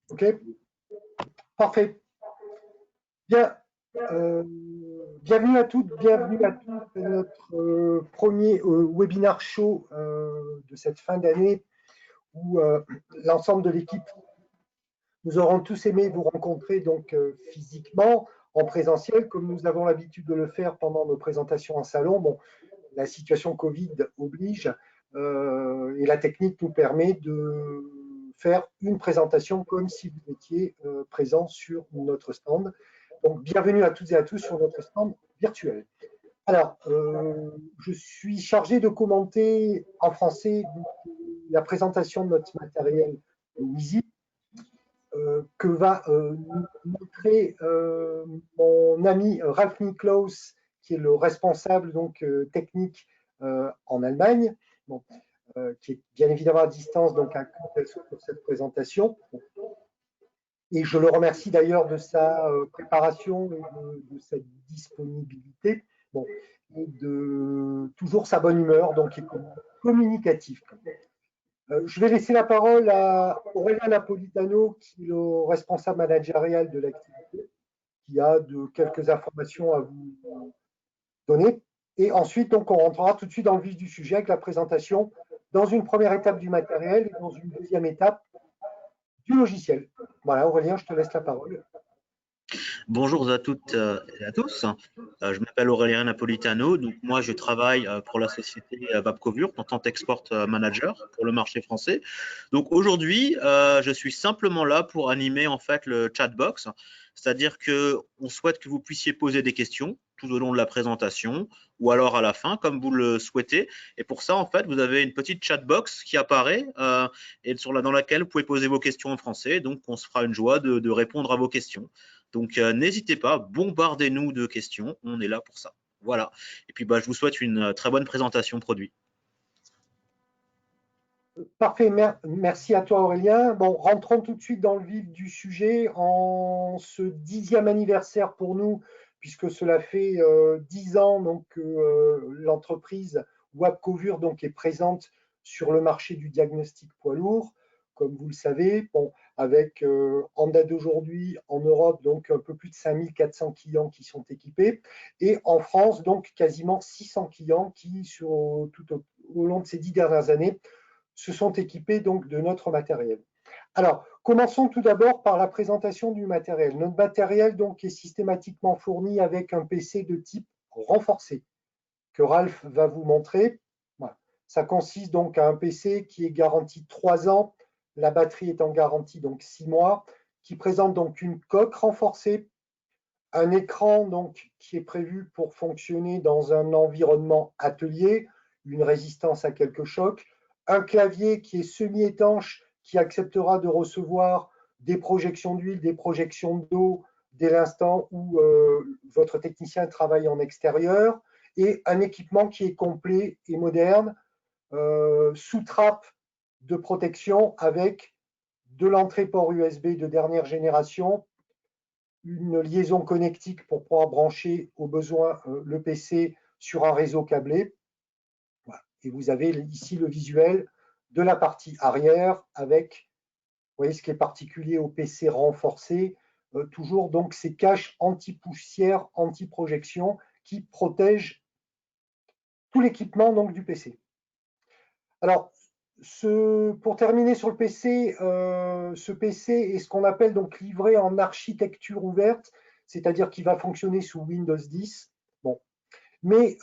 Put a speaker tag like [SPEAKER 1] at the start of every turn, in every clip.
[SPEAKER 1] OK? Parfait. Bien. Bienvenue à toutes, bienvenue à tous à notre premier webinar show de cette fin d'année où l'ensemble de l'équipe, nous aurons tous aimé vous rencontrer donc physiquement, en présentiel, comme nous avons l'habitude de le faire pendant nos présentations en salon. Bon, la situation Covid oblige et la technique nous permet de faire une présentation comme si vous étiez présent sur notre stand. Donc, bienvenue à toutes et à tous sur notre stand virtuel. Alors, je suis chargé de commenter en français la présentation de notre matériel WYSIWYG que va nous montrer mon ami Ralf Niklaus, qui est le responsable donc, technique en Allemagne, bon, qui est bien évidemment à distance, donc un coup pour cette présentation. Et je le remercie d'ailleurs de sa préparation et de sa disponibilité, bon, et de toujours sa bonne humeur, donc il est communicatif. Je vais laisser la parole à Aurélien Napolitano, qui est le responsable managérial de l'activité, qui a quelques informations à vous donner. Et ensuite, donc, on rentrera tout de suite dans le vif du sujet avec la présentation dans une première étape du matériel et dans une deuxième étape du logiciel. Voilà, Aurélien, je te laisse la parole.
[SPEAKER 2] Bonjour à toutes et à tous. Je m'appelle Aurélien Napolitano. Donc moi, je travaille pour la société Vapcovur en tant qu'export manager pour le marché français. Donc aujourd'hui, je suis simplement là pour animer en fait le chatbox, c'est-à-dire que on souhaite que vous puissiez poser des questions tout au long de la présentation ou alors à la fin, comme vous le souhaitez. Et pour ça, en fait, vous avez une petite chatbox qui apparaît et dans laquelle vous pouvez poser vos questions en français. Donc, on se fera une joie de répondre à vos questions. Donc, n'hésitez pas, bombardez-nous de questions, on est là pour ça. Voilà. Et puis, je vous souhaite une très bonne présentation produit.
[SPEAKER 1] Parfait, merci à toi Aurélien. Bon, rentrons tout de suite dans le vif du sujet. En ce 10e anniversaire pour nous, puisque cela fait 10 ans donc, que l'entreprise Vapcovur donc, est présente sur le marché du diagnostic poids lourd, comme vous le savez, bon, avec en date d'aujourd'hui en Europe donc un peu plus de 5400 clients qui sont équipés et en France donc quasiment 600 clients qui tout au long de ces 10 dernières années se sont équipés donc de notre matériel. Alors, commençons tout d'abord par la présentation du matériel. Notre matériel donc est systématiquement fourni avec un PC de type renforcé que Ralf va vous montrer. Voilà. Ça consiste donc à un PC qui est garanti 3 ans, la batterie est en garantie donc 6 mois, qui présente donc une coque renforcée, un écran donc qui est prévu pour fonctionner dans un environnement atelier, une résistance à quelques chocs, un clavier qui est semi-étanche, qui acceptera de recevoir des projections d'huile, des projections d'eau dès l'instant où votre technicien travaille en extérieur, et un équipement qui est complet et moderne, sous trappe de protection avec de l'entrée port USB de dernière génération, une liaison connectique pour pouvoir brancher au besoin le PC sur un réseau câblé. Voilà. Et vous avez ici le visuel de la partie arrière avec, vous voyez ce qui est particulier au PC renforcé, toujours donc ces caches anti-poussière, anti-projection qui protègent tout l'équipement donc du PC. Alors, pour terminer sur le PC, ce PC est ce qu'on appelle donc livré en architecture ouverte, c'est-à-dire qu'il va fonctionner sous Windows 10. Bon. Mais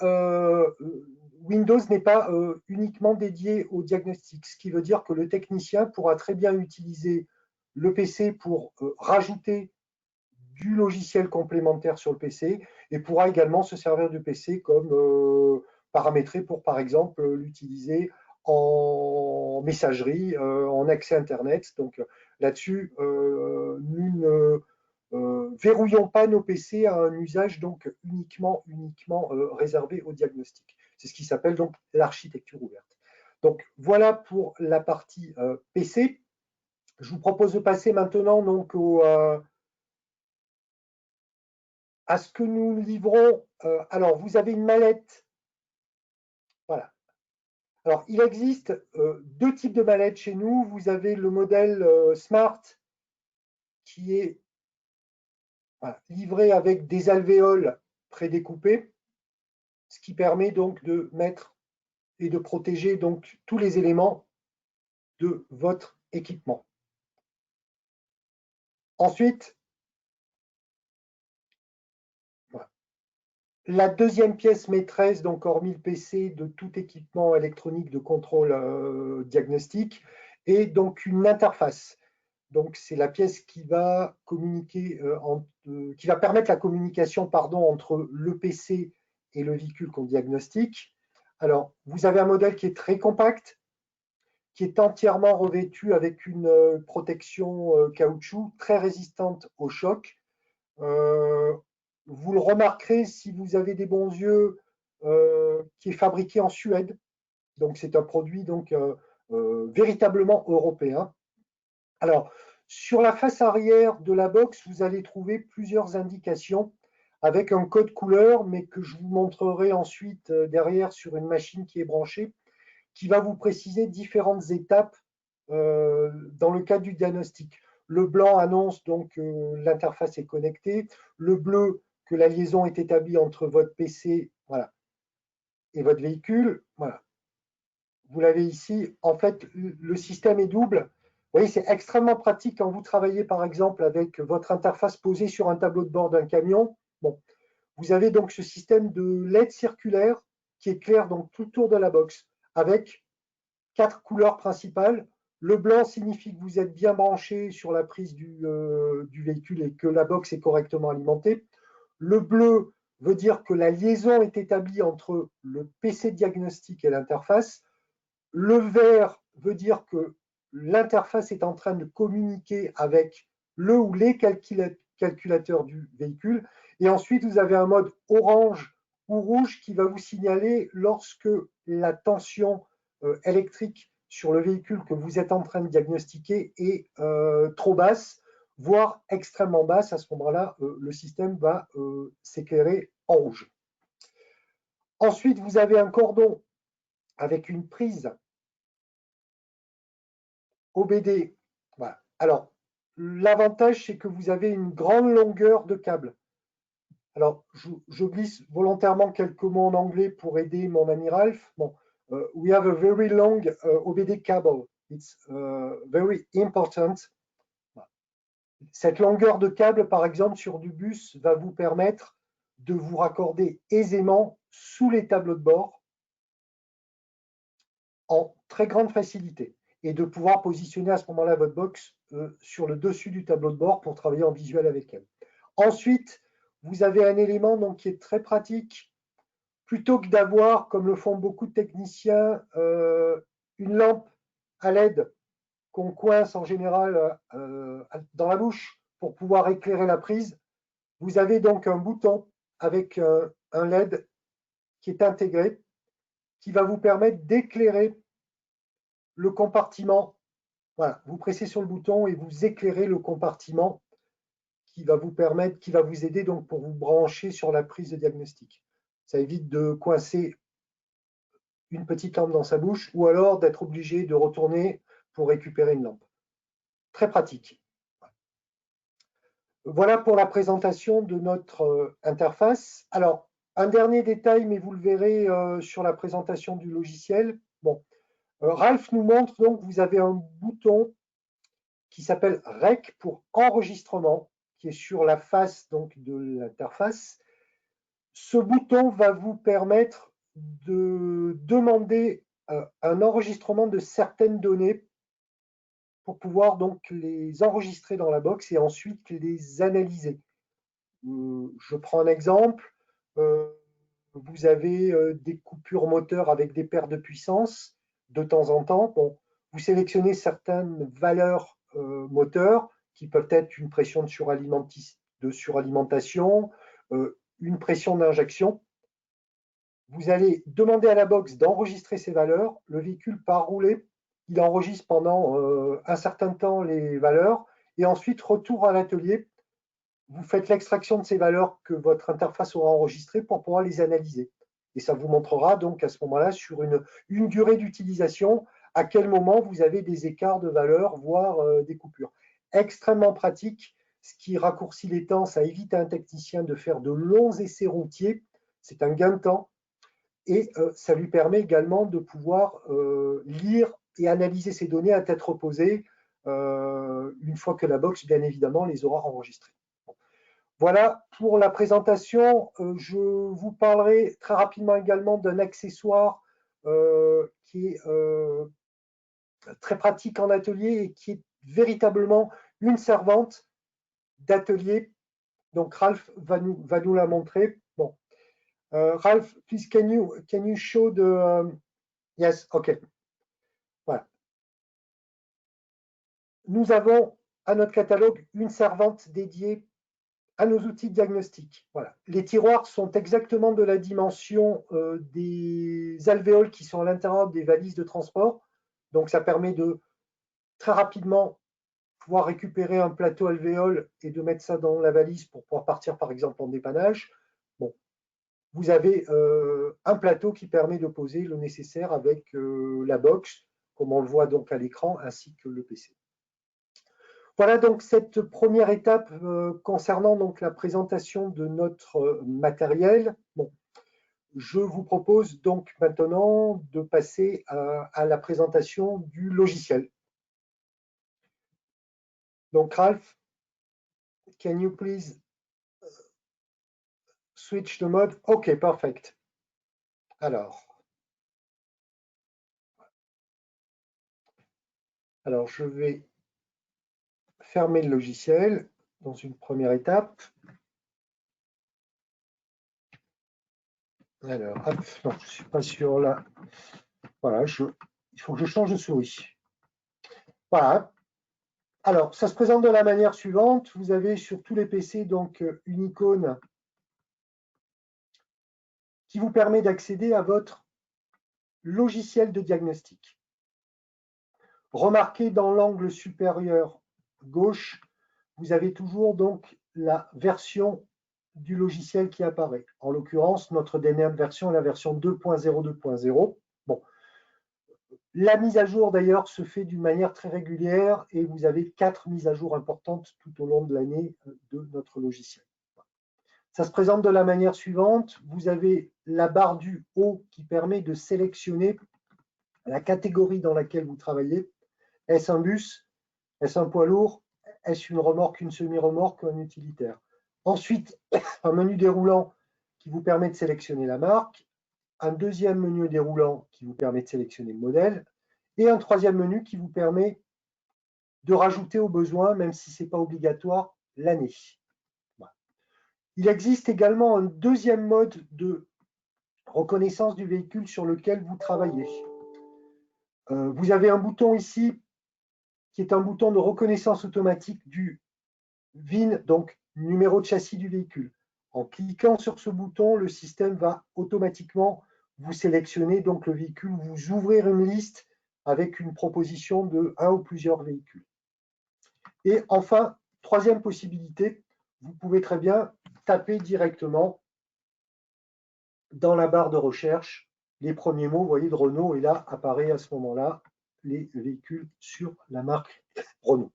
[SPEAKER 1] Windows n'est pas uniquement dédié au diagnostic, ce qui veut dire que le technicien pourra très bien utiliser le PC pour rajouter du logiciel complémentaire sur le PC et pourra également se servir du PC comme paramétré pour, par exemple, l'utiliser en messagerie, en accès Internet. Donc là-dessus, nous ne verrouillons pas nos PC à un usage donc uniquement réservé au diagnostic. C'est ce qui s'appelle donc l'architecture ouverte. Donc voilà pour la partie PC. Je vous propose de passer maintenant donc à ce que nous livrons. Alors, vous avez une mallette. Voilà. Alors, il existe deux types de mallettes chez nous. Vous avez le modèle Smart qui est livré avec des alvéoles prédécoupées, ce qui permet donc de mettre et de protéger donc tous les éléments de votre équipement. Ensuite, la deuxième pièce maîtresse, donc hormis le PC, de tout équipement électronique de contrôle diagnostic, est donc une interface. Donc c'est la pièce qui va communiquer, qui va permettre la communication, entre le PC et le véhicule qu'on diagnostique. Alors, vous avez un modèle qui est très compact, qui est entièrement revêtu avec une protection caoutchouc très résistante au choc. Vous le remarquerez si vous avez des bons yeux, qui est fabriqué en Suède. Donc c'est un produit véritablement européen. Alors, sur la face arrière de la box, vous allez trouver plusieurs indications avec un code couleur, mais que je vous montrerai ensuite derrière sur une machine qui est branchée, qui va vous préciser différentes étapes dans le cadre du diagnostic. Le blanc annonce donc que l'interface est connectée, le bleu que la liaison est établie entre votre PC et votre véhicule. Voilà. Vous l'avez ici. En fait, le système est double. Vous voyez, c'est extrêmement pratique quand vous travaillez, par exemple, avec votre interface posée sur un tableau de bord d'un camion. Bon, vous avez donc ce système de LED circulaire qui éclaire donc tout le tour de la box avec 4 couleurs principales. Le blanc signifie que vous êtes bien branché sur la prise du véhicule et que la box est correctement alimentée. Le bleu veut dire que la liaison est établie entre le PC diagnostic et l'interface. Le vert veut dire que l'interface est en train de communiquer avec le ou les calculateurs du véhicule. Et ensuite, vous avez un mode orange ou rouge qui va vous signaler lorsque la tension électrique sur le véhicule que vous êtes en train de diagnostiquer est trop basse, voire extrêmement basse. À ce moment-là, le système va s'éclairer en rouge. Ensuite, vous avez un cordon avec une prise OBD. Voilà. Alors, l'avantage, c'est que vous avez une grande longueur de câble. Alors, je glisse volontairement quelques mots en anglais pour aider mon ami Ralph. Bon, we have a very long OBD cable. It's very important. Cette longueur de câble, par exemple, sur du bus, va vous permettre de vous raccorder aisément sous les tableaux de bord en très grande facilité et de pouvoir positionner à ce moment-là votre box sur le dessus du tableau de bord pour travailler en visuel avec elle. Ensuite, vous avez un élément donc, qui est très pratique. Plutôt que d'avoir, comme le font beaucoup de techniciens, une lampe à LED qu'on coince en général dans la bouche pour pouvoir éclairer la prise, vous avez donc un bouton avec un LED qui est intégré, qui va vous permettre d'éclairer le compartiment. Voilà, vous pressez sur le bouton et vous éclairez le compartiment qui va vous permettre, qui va vous aider donc pour vous brancher sur la prise de diagnostic. Ça évite de coincer une petite lampe dans sa bouche ou alors d'être obligé de retourner pour récupérer une lampe. Très pratique. Voilà pour la présentation de notre interface. Alors, un dernier détail, mais vous le verrez sur la présentation du logiciel. Bon, Ralph nous montre donc, vous avez un bouton qui s'appelle REC pour enregistrement, qui est sur la face donc, de l'interface. Ce bouton va vous permettre de demander un enregistrement de certaines données pour pouvoir donc les enregistrer dans la box et ensuite les analyser. Je prends un exemple. Vous avez des coupures moteurs avec des pertes de puissance de temps en temps. Bon, vous sélectionnez certaines valeurs moteurs qui peuvent être une pression de suralimentation, une pression d'injection. Vous allez demander à la box d'enregistrer ces valeurs. Le véhicule part rouler. Il enregistre pendant un certain temps les valeurs et ensuite retour à l'atelier. Vous faites l'extraction de ces valeurs que votre interface aura enregistrées pour pouvoir les analyser. Et ça vous montrera donc à ce moment-là, sur une durée d'utilisation, à quel moment vous avez des écarts de valeur, voire des coupures. Extrêmement pratique, ce qui raccourcit les temps, ça évite à un technicien de faire de longs essais routiers, c'est un gain de temps, et ça lui permet également de pouvoir lire et analyser ces données à tête reposée, une fois que la box, bien évidemment, les aura enregistrées. Voilà pour la présentation. Je vous parlerai très rapidement également d'un accessoire qui est très pratique en atelier et qui est véritablement une servante d'atelier. Donc Ralph va nous la montrer. Bon, Ralph, please can you show the yes, okay. Voilà. Nous avons à notre catalogue une servante dédiée à nos outils de diagnostic. Voilà. Les tiroirs sont exactement de la dimension des alvéoles qui sont à l'intérieur des valises de transport. Donc, ça permet de très rapidement pouvoir récupérer un plateau alvéole et de mettre ça dans la valise pour pouvoir partir, par exemple, en dépannage. Bon, vous avez un plateau qui permet de poser le nécessaire avec la box, comme on le voit donc à l'écran, ainsi que le PC. Voilà donc cette première étape concernant donc la présentation de notre matériel. Bon, je vous propose donc maintenant de passer à la présentation du logiciel. Donc Ralph, can you please switch the mode? OK, perfect. Alors, je vais fermer le logiciel dans une première étape. Alors, hop, non, je ne suis pas sûr là. Voilà, il faut que je change de souris. Voilà. Alors, ça se présente de la manière suivante. Vous avez sur tous les PC donc une icône qui vous permet d'accéder à votre logiciel de diagnostic. Remarquez dans l'angle supérieur gauche, vous avez toujours donc la version du logiciel qui apparaît. En l'occurrence, notre dernière version est la version 2.0.2.0. Bon. La mise à jour, d'ailleurs, se fait d'une manière très régulière et vous avez 4 mises à jour importantes tout au long de l'année de notre logiciel. Ça se présente de la manière suivante. Vous avez la barre du haut qui permet de sélectionner la catégorie dans laquelle vous travaillez. Est-ce un bus? Est-ce un poids lourd? Est-ce une remorque, une semi-remorque ou un utilitaire? Ensuite, un menu déroulant qui vous permet de sélectionner la marque, un deuxième menu déroulant qui vous permet de sélectionner le modèle, et un troisième menu qui vous permet de rajouter au besoin, même si ce n'est pas obligatoire, l'année. Voilà. Il existe également un deuxième mode de reconnaissance du véhicule sur lequel vous travaillez. Vous avez un bouton ici qui est un bouton de reconnaissance automatique du VIN, donc numéro de châssis du véhicule. En cliquant sur ce bouton, le système va automatiquement vous sélectionner donc le véhicule, vous ouvrir une liste avec une proposition de un ou plusieurs véhicules. Et enfin, troisième possibilité, vous pouvez très bien taper directement dans la barre de recherche les premiers mots, vous voyez, de Renault, et là apparaît à ce moment-là les véhicules sur la marque Renault.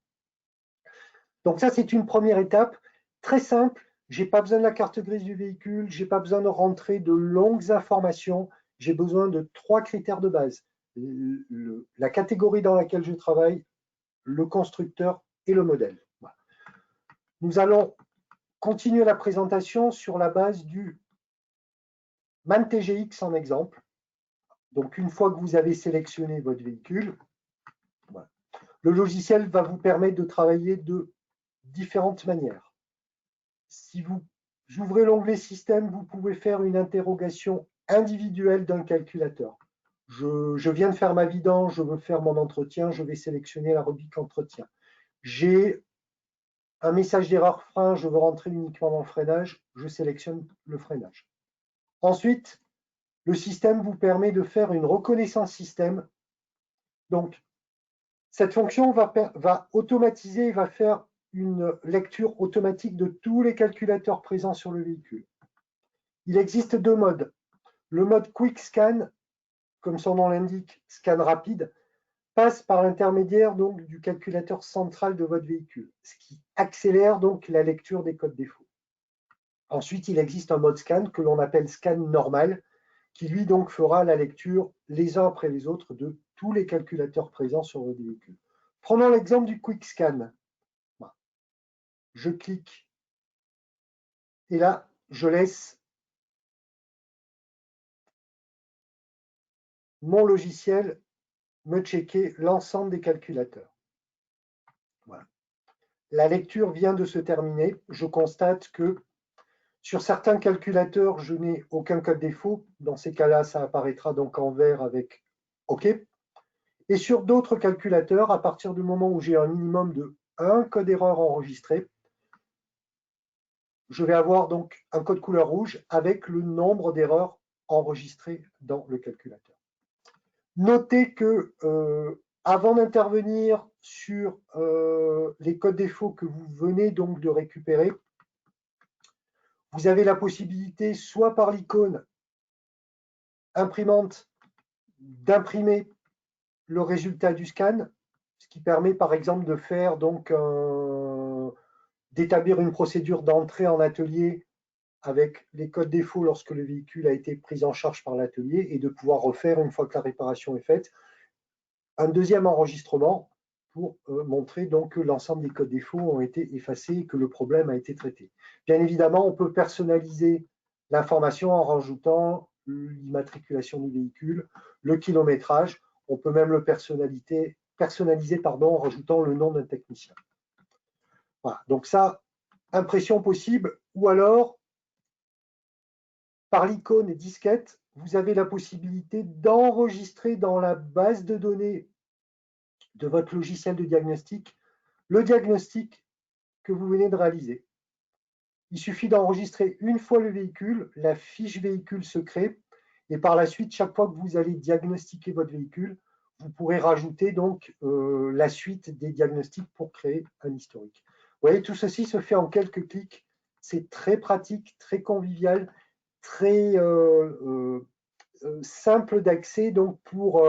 [SPEAKER 1] Donc ça, c'est une première étape très simple. Je n'ai pas besoin de la carte grise du véhicule, je n'ai pas besoin de rentrer de longues informations, j'ai besoin de 3 critères de base. La catégorie dans laquelle je travaille, le constructeur et le modèle. Voilà. Nous allons continuer la présentation sur la base du MAN TGX en exemple. Donc une fois que vous avez sélectionné votre véhicule, voilà, le logiciel va vous permettre de travailler de différentes manières. Si vous ouvrez l'onglet Système, vous pouvez faire une interrogation individuelle d'un calculateur. Je viens de faire ma vidange, je veux faire mon entretien, je vais sélectionner la rubrique entretien. J'ai un message d'erreur frein, je veux rentrer uniquement dans le freinage, je sélectionne le freinage. Ensuite, le système vous permet de faire une reconnaissance système. Donc, cette fonction va automatiser, va faire une lecture automatique de tous les calculateurs présents sur le véhicule. Il existe 2 modes. Le mode Quick Scan, comme son nom l'indique, scan rapide, passe par l'intermédiaire donc du calculateur central de votre véhicule, ce qui accélère donc la lecture des codes défauts. Ensuite, il existe un mode scan que l'on appelle scan normal, qui lui donc fera la lecture les uns après les autres de tous les calculateurs présents sur votre véhicule. Prenons l'exemple du Quick Scan. Je clique et là, je laisse mon logiciel me checker l'ensemble des calculateurs. Voilà. La lecture vient de se terminer. Je constate que sur certains calculateurs, je n'ai aucun code défaut. Dans ces cas-là, ça apparaîtra donc en vert avec OK. Et sur d'autres calculateurs, à partir du moment où j'ai un minimum de 1 code erreur enregistré, je vais avoir donc un code couleur rouge avec le nombre d'erreurs enregistrées dans le calculateur. Notez que avant d'intervenir sur les codes défauts que vous venez donc de récupérer, vous avez la possibilité, soit par l'icône imprimante, d'imprimer le résultat du scan, ce qui permet par exemple de faire donc d'établir une procédure d'entrée en atelier avec les codes défauts lorsque le véhicule a été pris en charge par l'atelier et de pouvoir refaire une fois que la réparation est faite un deuxième enregistrement pour montrer donc que l'ensemble des codes défauts ont été effacés et que le problème a été traité. Bien évidemment, on peut personnaliser l'information en rajoutant l'immatriculation du véhicule, le kilométrage. On peut même le personnaliser en rajoutant le nom d'un technicien. Voilà, donc ça, impression possible, ou alors, par l'icône disquette, vous avez la possibilité d'enregistrer dans la base de données de votre logiciel de diagnostic le diagnostic que vous venez de réaliser. Il suffit d'enregistrer une fois le véhicule, la fiche véhicule se crée, et par la suite, chaque fois que vous allez diagnostiquer votre véhicule, vous pourrez rajouter donc la suite des diagnostics pour créer un historique. Vous voyez, tout ceci se fait en quelques clics. C'est très pratique, très convivial, très simple d'accès donc pour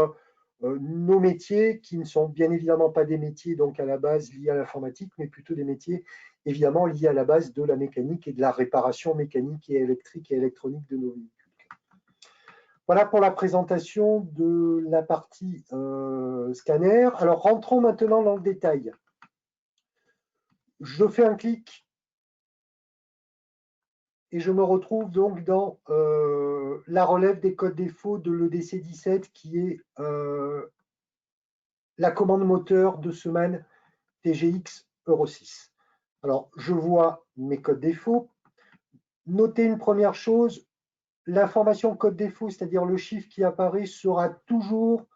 [SPEAKER 1] nos métiers qui ne sont bien évidemment pas des métiers donc à la base liés à l'informatique, mais plutôt des métiers évidemment liés à la base de la mécanique et de la réparation mécanique et électrique et électronique de nos véhicules. Voilà pour la présentation de la partie scanner. Alors rentrons maintenant dans le détail. Je fais un clic et je me retrouve donc dans la relève des codes défauts de l'EDC 17 qui est la commande moteur de ce MAN TGX Euro 6. Alors, je vois mes codes défauts. Notez une première chose, l'information code défaut, c'est-à-dire le chiffre qui apparaît, sera toujours,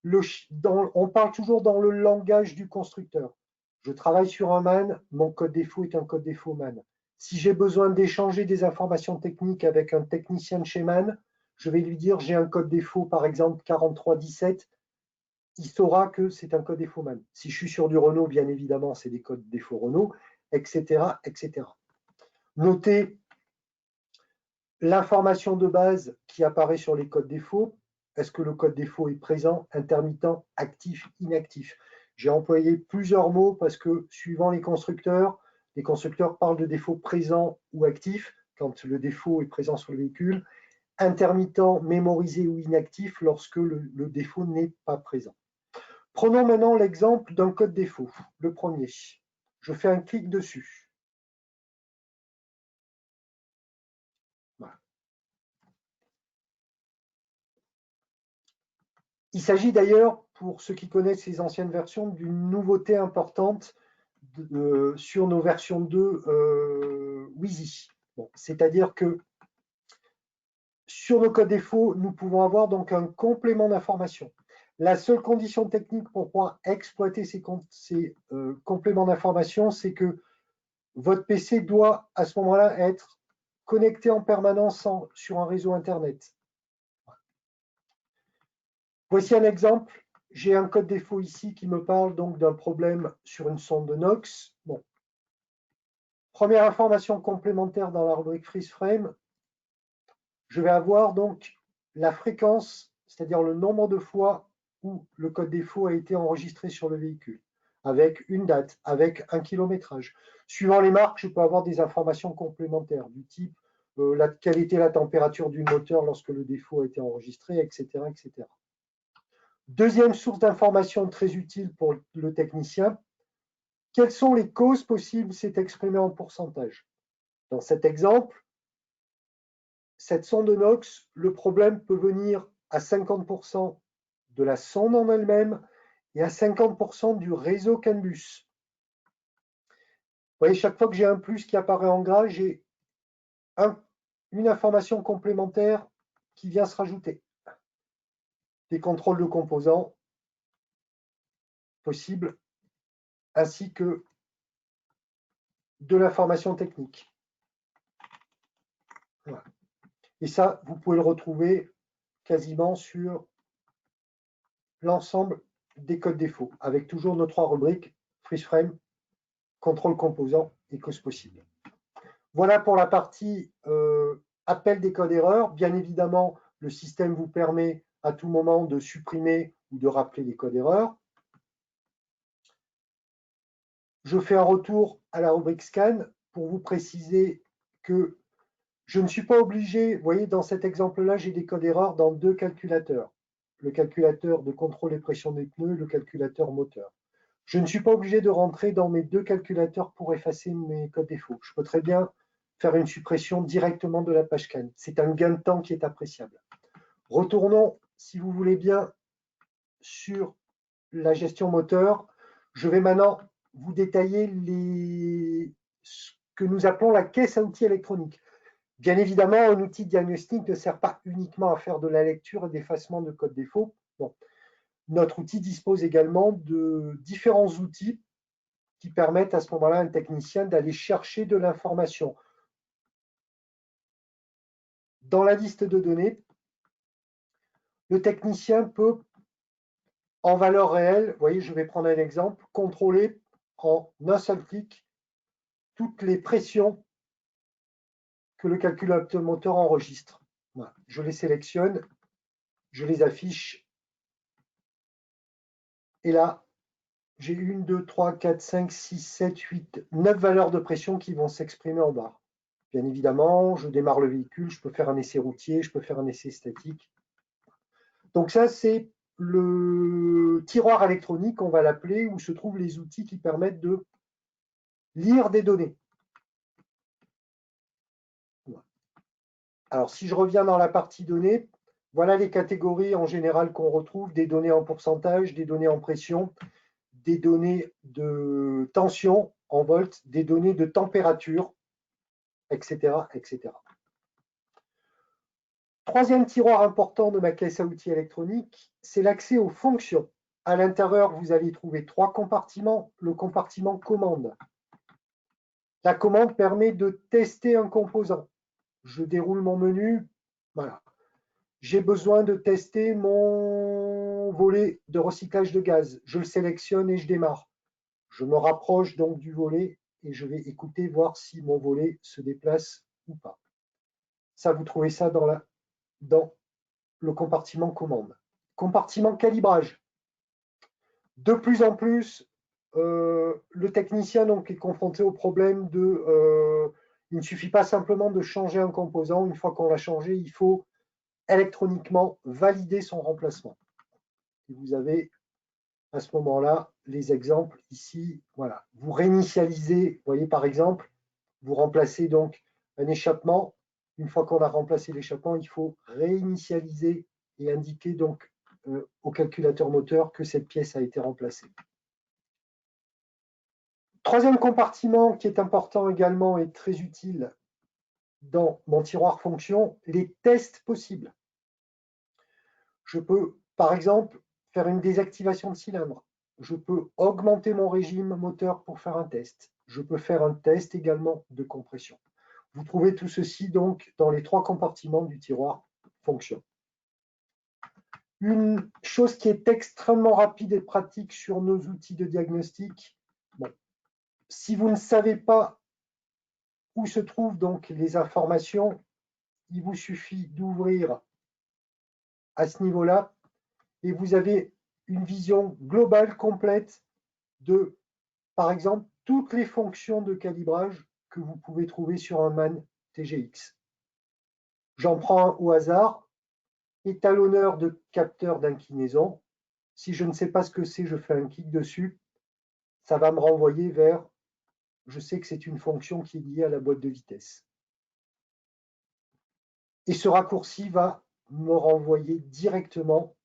[SPEAKER 1] on parle toujours dans le langage du constructeur. Je travaille sur un MAN, mon code défaut est un code défaut MAN. Si j'ai besoin d'échanger des informations techniques avec un technicien de chez MAN, je vais lui dire j'ai un code défaut, par exemple 4317, il saura que c'est un code défaut MAN. Si je suis sur du Renault, bien évidemment, c'est des codes défaut Renault, etc., etc. Notez l'information de base qui apparaît sur les codes défauts. Est-ce que le code défaut est présent, intermittent, actif, inactif? J'ai employé plusieurs mots parce que suivant les constructeurs parlent de défaut présent ou actif quand le défaut est présent sur le véhicule, intermittent, mémorisé ou inactif lorsque le défaut n'est pas présent. Prenons maintenant l'exemple d'un code défaut, le premier. Je fais un clic dessus. Voilà. Il s'agit d'ailleurs, pour ceux qui connaissent les anciennes versions, d'une nouveauté importante sur nos versions 2 Wheezy. Bon, c'est-à-dire que sur nos codes défauts, nous pouvons avoir donc un complément d'information. La seule condition technique pour pouvoir exploiter ces compléments d'information, c'est que votre PC doit à ce moment-là être connecté en permanence sur un réseau Internet. Voici un exemple. J'ai un code défaut ici qui me parle donc d'un problème sur une sonde de NOx. Bon. Première information complémentaire dans la rubrique freeze frame. Je vais avoir donc la fréquence, c'est-à-dire le nombre de fois où le code défaut a été enregistré sur le véhicule, avec une date, avec un kilométrage. Suivant les marques, je peux avoir des informations complémentaires du type quelle était la température du moteur lorsque le défaut a été enregistré, etc., etc. Deuxième source d'information très utile pour le technicien, quelles sont les causes possibles? C'est exprimé en pourcentage. Dans cet exemple, cette sonde NOx, le problème peut venir à 50% de la sonde en elle-même et à 50% du réseau CAN bus. Vous voyez, chaque fois que j'ai un plus qui apparaît en gras, j'ai une information complémentaire qui vient se rajouter. Des contrôles de composants possibles, ainsi que de l'information technique. Voilà. Et ça, vous pouvez le retrouver quasiment sur l'ensemble des codes défauts, avec toujours nos 3 rubriques, freeze frame, contrôle composant et cause possible. Voilà pour la partie appel des codes erreurs. Bien évidemment, le système vous permet à tout moment de supprimer ou de rappeler les codes erreurs. Je fais un retour à la rubrique scan pour vous préciser que je ne suis pas obligé, vous voyez, dans cet exemple-là, j'ai des codes erreurs dans 2 calculateurs. Le calculateur de contrôle et pression des pneus, le calculateur moteur. Je ne suis pas obligé de rentrer dans mes 2 calculateurs pour effacer mes codes défauts. Je peux très bien faire une suppression directement de la page scan. C'est un gain de temps qui est appréciable. Retournons, si vous voulez bien, sur la gestion moteur. Je vais maintenant vous détailler ce que nous appelons la caisse à outils électronique. Bien évidemment, un outil de diagnostic ne sert pas uniquement à faire de la lecture et d'effacement de code défaut. Bon. Notre outil dispose également de différents outils qui permettent à ce moment-là à un technicien d'aller chercher de l'information. Dans la liste de données, le technicien peut, en valeur réelle, vous voyez, je vais prendre un exemple, contrôler en un seul clic toutes les pressions que le calculateur moteur enregistre. Voilà. Je les sélectionne, je les affiche, et là, j'ai 1, 2, 3, 4, 5, 6, 7, 8, 9 valeurs de pression qui vont s'exprimer en barre. Bien évidemment, je démarre le véhicule, je peux faire un essai routier, je peux faire un essai statique. Donc ça, c'est le tiroir électronique, on va l'appeler, où se trouvent les outils qui permettent de lire des données. Alors, si je reviens dans la partie données, voilà les catégories en général qu'on retrouve, des données en pourcentage, des données en pression, des données de tension en volts, des données de température, etc., etc. Troisième tiroir important de ma caisse à outils électronique, c'est l'accès aux fonctions. À l'intérieur, vous allez trouver 3 compartiments. Le compartiment commande. La commande permet de tester un composant. Je déroule mon menu. Voilà. J'ai besoin de tester mon volet de recyclage de gaz. Je le sélectionne et je démarre. Je me rapproche donc du volet et je vais écouter, voir si mon volet se déplace ou pas. Ça, vous trouvez ça dans le compartiment commande. Compartiment calibrage. De plus en plus, le technicien donc, est confronté au problème de il ne suffit pas simplement de changer un composant. Une fois qu'on l'a changé, il faut électroniquement valider son remplacement. Et vous avez à ce moment-là les exemples ici. Voilà. Vous réinitialisez, vous voyez par exemple, vous remplacez donc un échappement. Une fois qu'on a remplacé l'échappement, il faut réinitialiser et indiquer donc au calculateur moteur que cette pièce a été remplacée. Troisième compartiment qui est important également et très utile dans mon tiroir fonction, les tests possibles. Je peux, par exemple, faire une désactivation de cylindre. Je peux augmenter mon régime moteur pour faire un test. Je peux faire un test également de compression. Vous trouvez tout ceci donc dans les 3 compartiments du tiroir fonction. Une chose qui est extrêmement rapide et pratique sur nos outils de diagnostic, bon, si vous ne savez pas où se trouvent donc les informations, il vous suffit d'ouvrir à ce niveau-là et vous avez une vision globale, complète de, par exemple, toutes les fonctions de calibrage que vous pouvez trouver sur un MAN TGX. J'en prends un au hasard, étalonneur de capteur d'inclinaison. Si je ne sais pas ce que c'est, je fais un clic dessus. Ça va me renvoyer vers, je sais que c'est une fonction qui est liée à la boîte de vitesse. Et ce raccourci va me renvoyer directement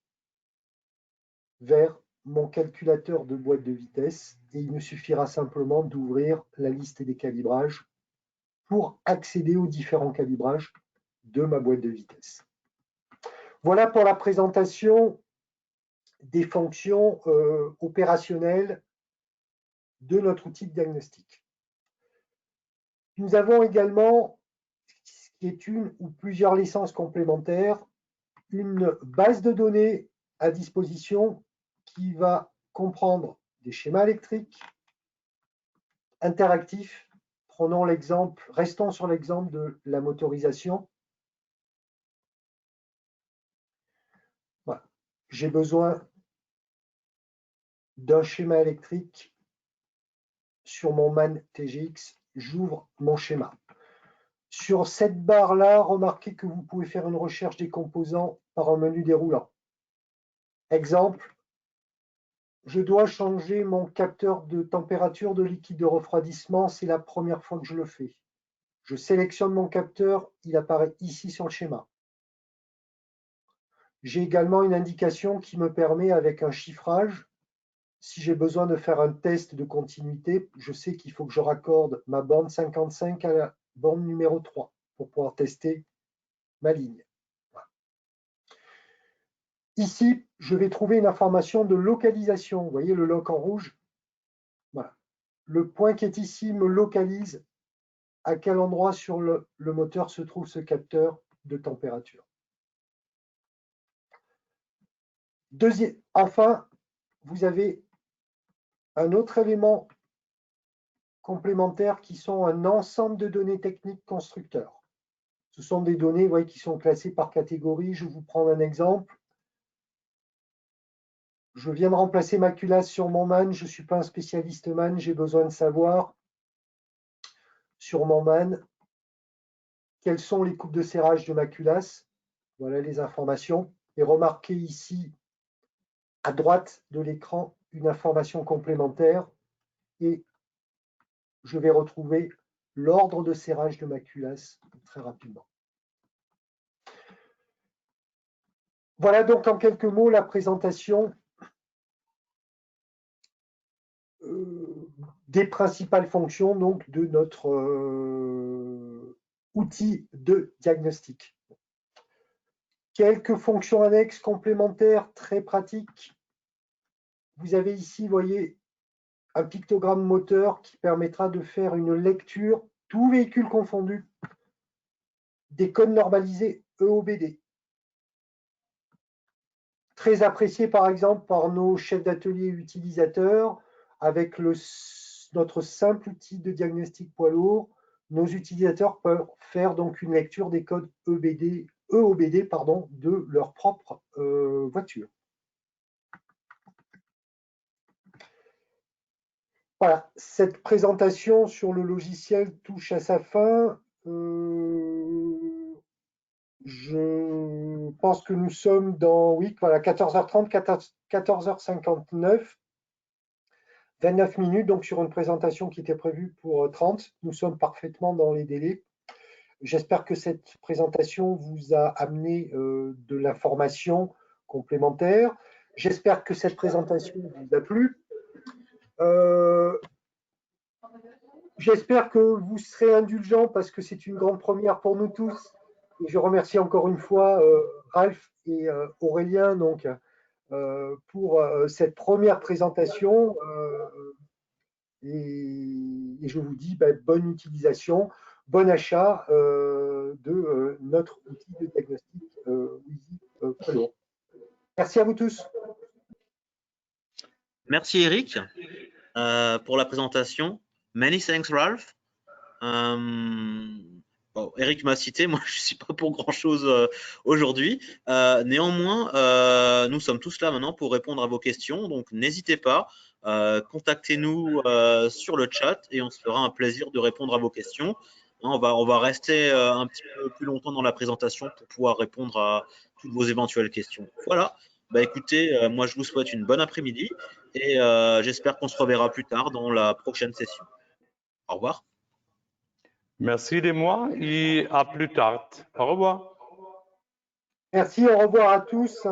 [SPEAKER 1] vers mon calculateur de boîte de vitesse et il me suffira simplement d'ouvrir la liste des calibrages pour accéder aux différents calibrages de ma boîte de vitesse. Voilà pour la présentation des fonctions opérationnelles de notre outil de diagnostic. Nous avons également, ce qui est une ou plusieurs licences complémentaires, une base de données à disposition qui va comprendre des schémas électriques interactifs. Prenons l'exemple, restons sur l'exemple de la motorisation. Voilà. J'ai besoin d'un schéma électrique sur mon MAN TGX, j'ouvre mon schéma. Sur cette barre-là, remarquez que vous pouvez faire une recherche des composants par un menu déroulant. Exemple, je dois changer mon capteur de température de liquide de refroidissement, c'est la première fois que je le fais. Je sélectionne mon capteur, il apparaît ici sur le schéma. J'ai également une indication qui me permet, avec un chiffrage, si j'ai besoin de faire un test de continuité, je sais qu'il faut que je raccorde ma borne 55 à la borne numéro 3 pour pouvoir tester ma ligne. Voilà. Ici, je vais trouver une information de localisation. Vous voyez le lock en rouge? Voilà. Le point qui est ici me localise à quel endroit sur le moteur se trouve ce capteur de température. Enfin, vous avez un autre élément complémentaire qui sont un ensemble de données techniques constructeurs. Ce sont des données, vous voyez, qui sont classées par catégorie. Je vous prends un exemple. Je viens de remplacer ma culasse sur mon MAN. Je ne suis pas un spécialiste MAN. J'ai besoin de savoir sur mon MAN quelles sont les coupes de serrage de ma culasse. Voilà les informations. Et remarquez ici, à droite de l'écran, une information complémentaire. Et je vais retrouver l'ordre de serrage de ma culasse très rapidement. Voilà donc en quelques mots la présentation des principales fonctions donc, de notre outil de diagnostic. Quelques fonctions annexes complémentaires très pratiques. Vous avez ici, vous voyez, un pictogramme moteur qui permettra de faire une lecture, tout véhicule confondu, des codes normalisés EOBD. Très apprécié par exemple par nos chefs d'atelier utilisateurs avec notre simple outil de diagnostic poids lourd. Nos utilisateurs peuvent faire donc une lecture des codes EOBD de leur propre voiture. Voilà, cette présentation sur le logiciel touche à sa fin. Je pense que nous sommes dans, oui, voilà, 14h30, 14h59, 29 minutes, donc sur une présentation qui était prévue pour 30. Nous sommes parfaitement dans les délais. J'espère que cette présentation vous a amené de l'information complémentaire. J'espère que cette présentation vous a plu. J'espère que vous serez indulgents parce que c'est une grande première pour nous tous. Et je remercie encore une fois Ralph et Aurélien donc, pour cette première présentation. Et je vous dis bonne utilisation, bon achat de notre outil de diagnostic Wheezy. Merci à vous tous.
[SPEAKER 2] Merci Eric pour la présentation. Many thanks Ralph. Bon, Eric m'a cité, moi je suis pas pour grand-chose aujourd'hui. Néanmoins, nous sommes tous là maintenant pour répondre à vos questions, donc n'hésitez pas, contactez-nous sur le chat et on se fera un plaisir de répondre à vos questions. On va rester un petit peu plus longtemps dans la présentation pour pouvoir répondre à toutes vos éventuelles questions. Voilà. Bah écoutez, moi je vous souhaite une bonne après-midi et j'espère qu'on se reverra plus tard dans la prochaine session. Au revoir.
[SPEAKER 3] Merci de moi et à plus tard. Au revoir.
[SPEAKER 1] Merci, au revoir à tous.